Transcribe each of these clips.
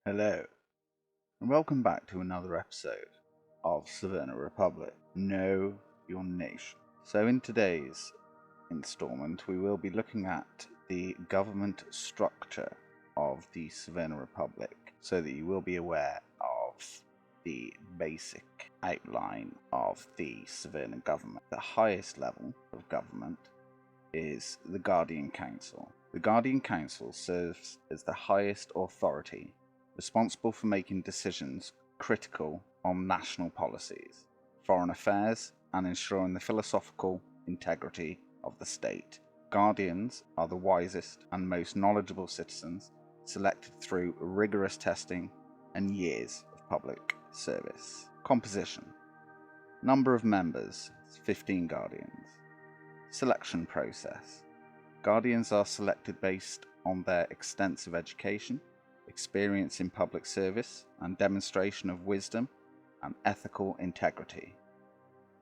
Hello, and welcome back to another episode of Severna Republic. Know Your Nation. So in today's installment, we will be looking at the government structure of the Severna Republic, so that you will be aware of the basic outline of the Severna government. The highest level of government is the Guardian Council. The Guardian Council serves as the highest authority responsible for making decisions critical on national policies, foreign affairs, and ensuring the philosophical integrity of the state. Guardians are the wisest and most knowledgeable citizens selected through rigorous testing and years of public service. Composition. Number of members, 15 Guardians. Selection process. Guardians are selected based on their extensive education, experience in public service, and demonstration of wisdom and ethical integrity.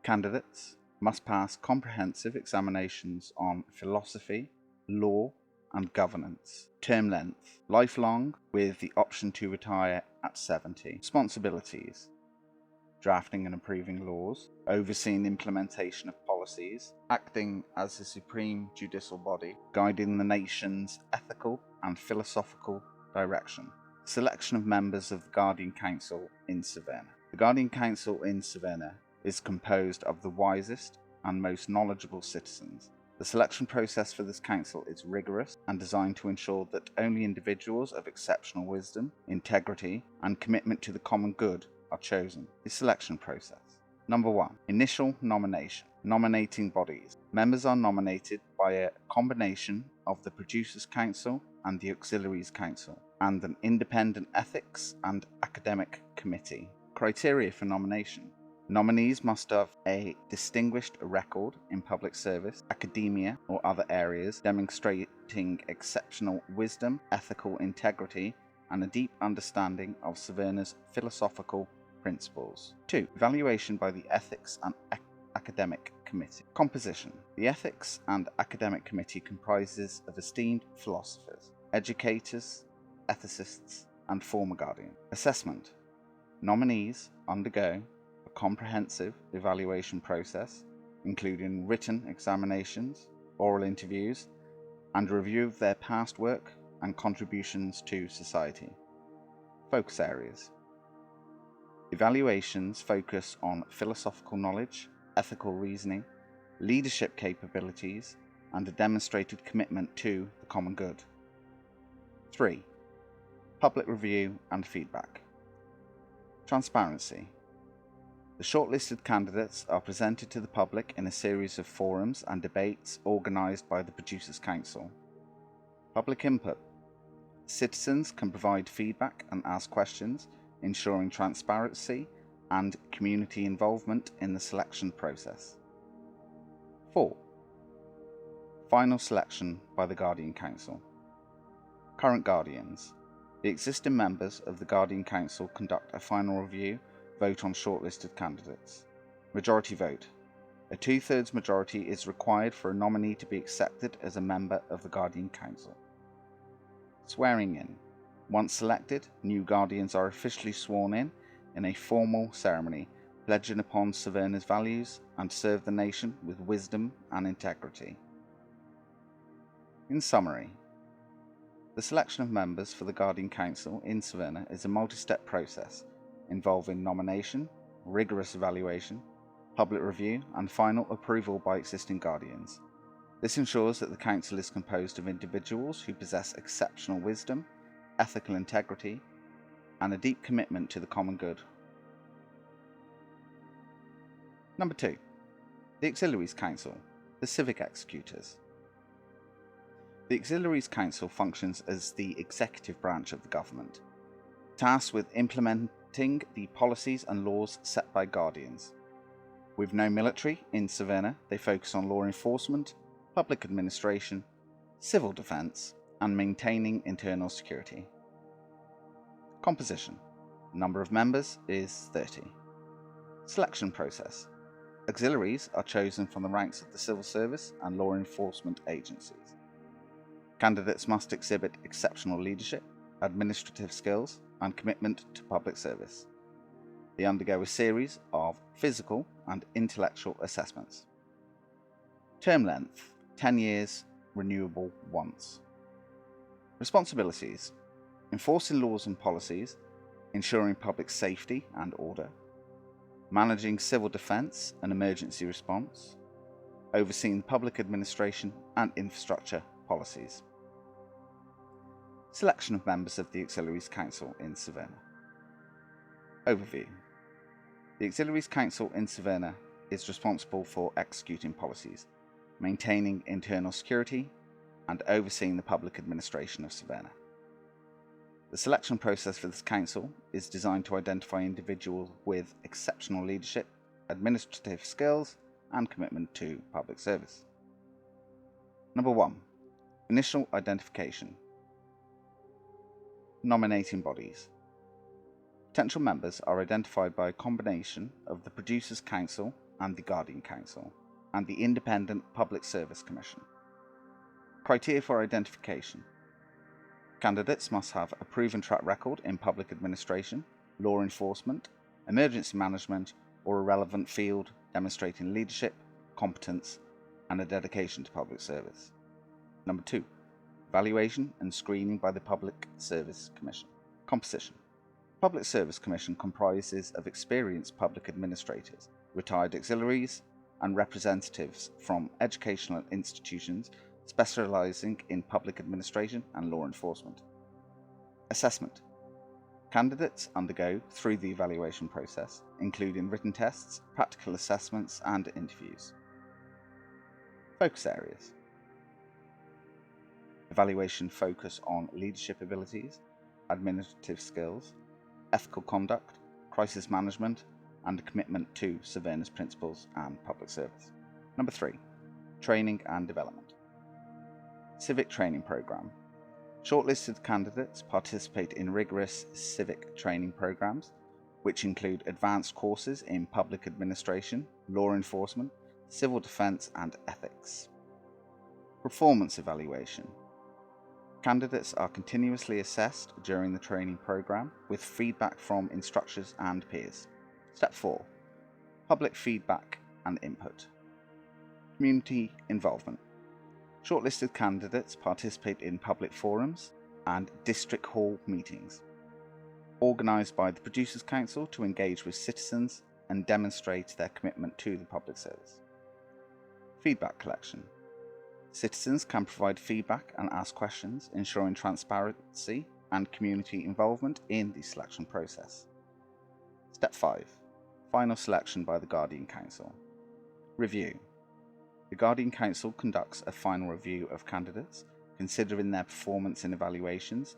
Candidates must pass comprehensive examinations on philosophy, law, and governance. Term length, lifelong, with the option to retire at 70. Responsibilities: drafting and approving laws, overseeing implementation of policies, acting as the supreme judicial body, guiding the nation's ethical and philosophical direction. Selection of members of the Guardian Council in Severna. The Guardian Council in Severna is composed of the wisest and most knowledgeable citizens. The selection process for this council is rigorous and designed to ensure that only individuals of exceptional wisdom, integrity, and commitment to the common good are chosen. The selection process. Number 1. Initial nomination. Nominating bodies. Members are nominated by a combination of the Producers' Council and the Auxiliaries Council, and an independent ethics and academic committee. Criteria for nomination. Nominees must have a distinguished record in public service, academia, or other areas, demonstrating exceptional wisdom, ethical integrity, and a deep understanding of Severna's philosophical principles. 2. Evaluation by the Ethics and Academic Committee. Composition. The Ethics and Academic Committee comprises of esteemed philosophers, educators, ethicists, and former guardians. Assessment. Nominees undergo a comprehensive evaluation process, including written examinations, oral interviews, and a review of their past work and contributions to society. Focus areas. Evaluations focus on philosophical knowledge, ethical reasoning, leadership capabilities, and a demonstrated commitment to the common good. 3. Public review and feedback. Transparency. The shortlisted candidates are presented to the public in a series of forums and debates organised by the Producers' Council. Public input. Citizens can provide feedback and ask questions, ensuring transparency and community involvement in the selection process. 4. Final selection by the Guardian Council. Current Guardians. The existing members of the Guardian Council conduct a final review, vote on shortlisted candidates. Majority vote. A 2/3 majority is required for a nominee to be accepted as a member of the Guardian Council. Swearing in. Once selected, new Guardians are officially sworn in a formal ceremony, pledging upon Severna's values and serve the nation with wisdom and integrity. In summary, the selection of members for the Guardian Council in Severna is a multi-step process involving nomination, rigorous evaluation, public review, and final approval by existing Guardians. This ensures that the Council is composed of individuals who possess exceptional wisdom, ethical integrity, and a deep commitment to the common good. Number 2. The Auxiliaries Council, the civic executors. The Auxiliaries Council functions as the executive branch of the government, tasked with implementing the policies and laws set by Guardians. With no military in Severna, they focus on law enforcement, public administration, civil defence, and maintaining internal security. Composition. Number of members is 30. Selection process. Auxiliaries are chosen from the ranks of the civil service and law enforcement agencies. Candidates must exhibit exceptional leadership, administrative skills, and commitment to public service. They undergo a series of physical and intellectual assessments. Term length, 10 years, renewable once. Responsibilities: enforcing laws and policies, ensuring public safety and order, managing civil defence and emergency response, overseeing public administration and infrastructure policies. Selection of members of the Auxiliaries Council in Severna. Overview. The Auxiliaries Council in Severna is responsible for executing policies, maintaining internal security, and overseeing the public administration of Severna. The selection process for this council is designed to identify individuals with exceptional leadership, administrative skills, and commitment to public service. Number 1. Initial identification. Nominating bodies. Potential members are identified by a combination of the Producers' Council and the Guardian Council, and the Independent Public Service Commission. Criteria for identification. Candidates must have a proven track record in public administration, law enforcement, emergency management, or a relevant field demonstrating leadership, competence, and a dedication to public service. Number 2. Evaluation and screening by the Public Service Commission. Composition. The Public Service Commission comprises of experienced public administrators, retired auxiliaries, and representatives from educational institutions specialising in public administration and law enforcement. Assessment. Candidates undergo through the evaluation process, including written tests, practical assessments, and interviews. Focus areas. Evaluation focus on leadership abilities, administrative skills, ethical conduct, crisis management, and a commitment to Severna's principles and public service. Number 3. Training and development. Civic training program. Shortlisted candidates participate in rigorous civic training programs, which include advanced courses in public administration, law enforcement, civil defence, and ethics. Performance evaluation. Candidates are continuously assessed during the training program with feedback from instructors and peers. Step 4. Public feedback and input. Community involvement. Shortlisted candidates participate in public forums and district hall meetings, organised by the Producers' Council to engage with citizens and demonstrate their commitment to the public service. Feedback collection. Citizens can provide feedback and ask questions, ensuring transparency and community involvement in the selection process. Step 5. Final selection by the Guardian Council. Review. The Guardian Council conducts a final review of candidates, considering their performance in evaluations,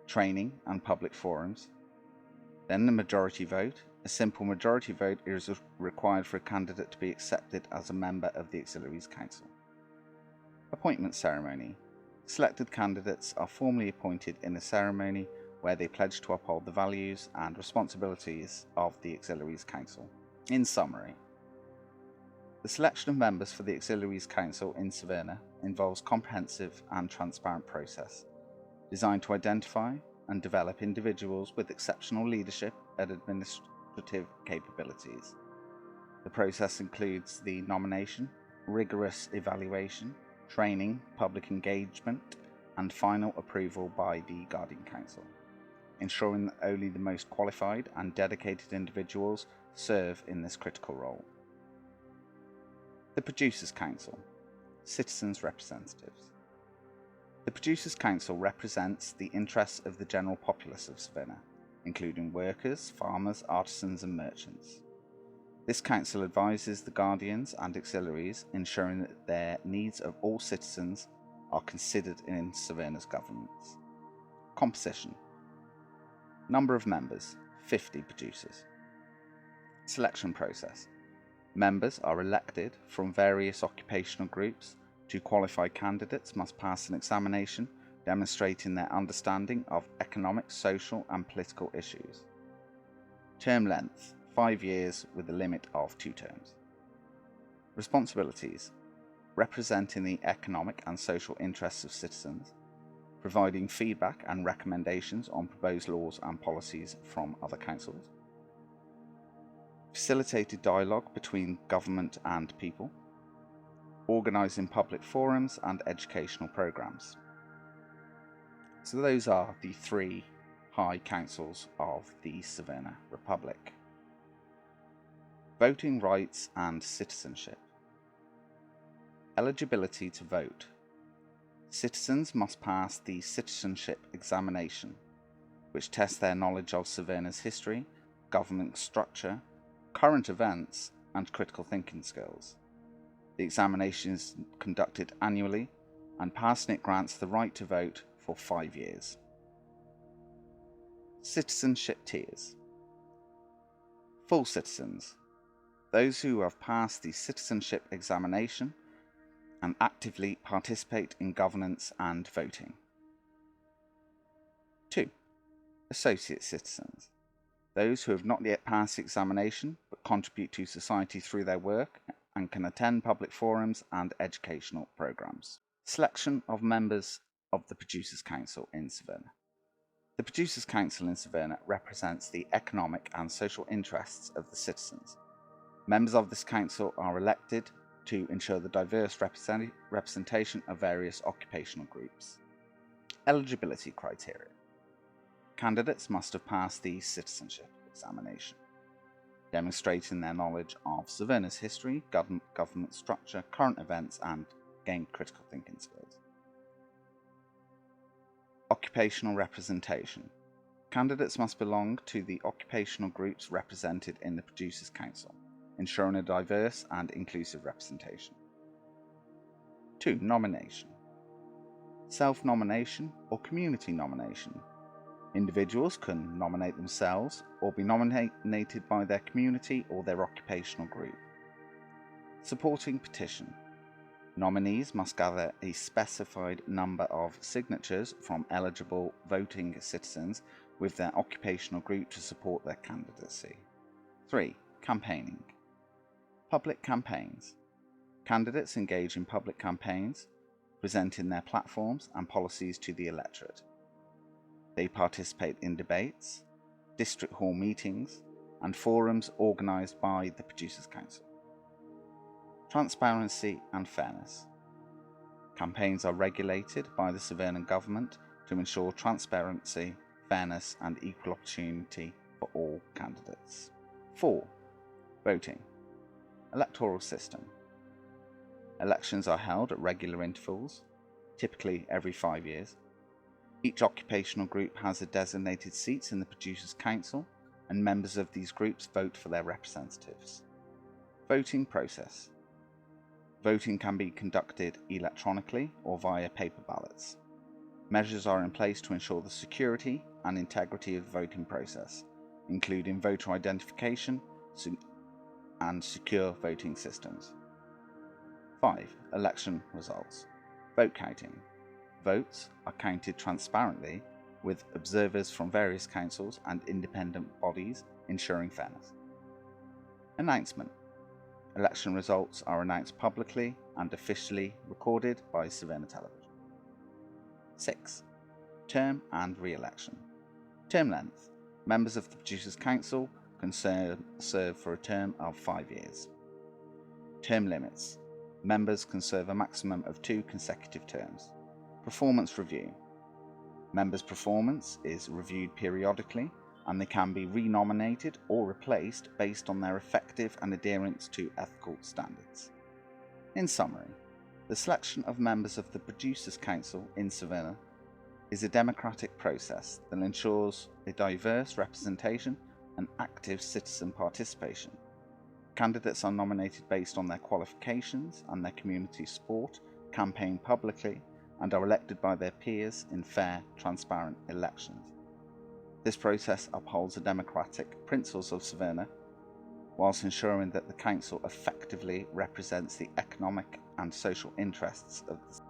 training, and public forums. Then the majority vote. A simple majority vote is required for a candidate to be accepted as a member of the Auxiliaries Council. Appointment ceremony. Selected candidates are formally appointed in a ceremony where they pledge to uphold the values and responsibilities of the Auxiliaries Council. In summary, the selection of members for the Auxiliaries Council in Severna involves a comprehensive and transparent process designed to identify and develop individuals with exceptional leadership and administrative capabilities. The process includes the nomination, rigorous evaluation, training, public engagement, and final approval by the Guardian Council, ensuring that only the most qualified and dedicated individuals serve in this critical role. The Producers' Council. Citizens' representatives. The Producers' Council represents the interests of the general populace of Severna, including workers, farmers, artisans, and merchants. This council advises the guardians and auxiliaries, ensuring that the needs of all citizens are considered in Severna's governance. Composition. Number of members, 50 producers. Selection process. Members are elected from various occupational groups. Two qualified candidates must pass an examination demonstrating their understanding of economic, social, and political issues. Term length, 5 years with a limit of 2 terms. Responsibilities: representing the economic and social interests of citizens, providing feedback and recommendations on proposed laws and policies from other councils, facilitated dialogue between government and people, organising public forums and educational programmes. So those are the three high councils of the Severna Republic. Voting rights and citizenship. Eligibility to vote. Citizens must pass the citizenship examination, which tests their knowledge of Severna's history, government structure, current events, and critical thinking skills. The examination is conducted annually, and passing it grants the right to vote for 5 years. Citizenship tiers. Full citizens. Those who have passed the citizenship examination and actively participate in governance and voting. 2. Associate citizens. Those who have not yet passed the examination but contribute to society through their work and can attend public forums and educational programs. Selection of members of the Producers' Council in Severna. The Producers' Council in Severna represents the economic and social interests of the citizens. Members of this council are elected to ensure the diverse representation of various occupational groups. Eligibility criteria. Candidates must have passed the citizenship examination, demonstrating their knowledge of Severna's history, government structure, current events, and gained critical thinking skills. Occupational representation. Candidates must belong to the occupational groups represented in the Producers' Council, ensuring a diverse and inclusive representation. 2. Nomination. Self-nomination or community nomination. Individuals can nominate themselves or be nominated by their community or their occupational group. Supporting petition. Nominees must gather a specified number of signatures from eligible voting citizens with their occupational group to support their candidacy. 3. Campaigning. Public campaigns. Candidates engage in public campaigns, presenting their platforms and policies to the electorate. They participate in debates, district hall meetings, and forums organised by the Producers' Council. Transparency and fairness. Campaigns are regulated by the Severna government to ensure transparency, fairness, and equal opportunity for all candidates. 4. Voting. Electoral system. Elections are held at regular intervals, typically every 5 years. Each occupational group has a designated seats in the Producers' Council, and members of these groups vote for their representatives. Voting process. Voting can be conducted electronically or via paper ballots. Measures are in place to ensure the security and integrity of the voting process, including voter identification and secure voting systems. 5. Election results. Vote counting. Votes are counted transparently with observers from various councils and independent bodies ensuring fairness. Announcement. Election results are announced publicly and officially recorded by Severna Television. 6. Term and re-election. Term length. Members of the Producers' Council can serve for a term of 5 years. Term limits. Members can serve a maximum of 2 consecutive terms. Performance review. Members' performance is reviewed periodically, and they can be renominated or replaced based on their effective and adherence to ethical standards. In summary, the selection of members of the Producers' Council in Severna is a democratic process that ensures a diverse representation and active citizen participation. Candidates are nominated based on their qualifications and their community support, campaign publicly, and are elected by their peers in fair, transparent elections. This process upholds the democratic principles of Severna, whilst ensuring that the Council effectively represents the economic and social interests of the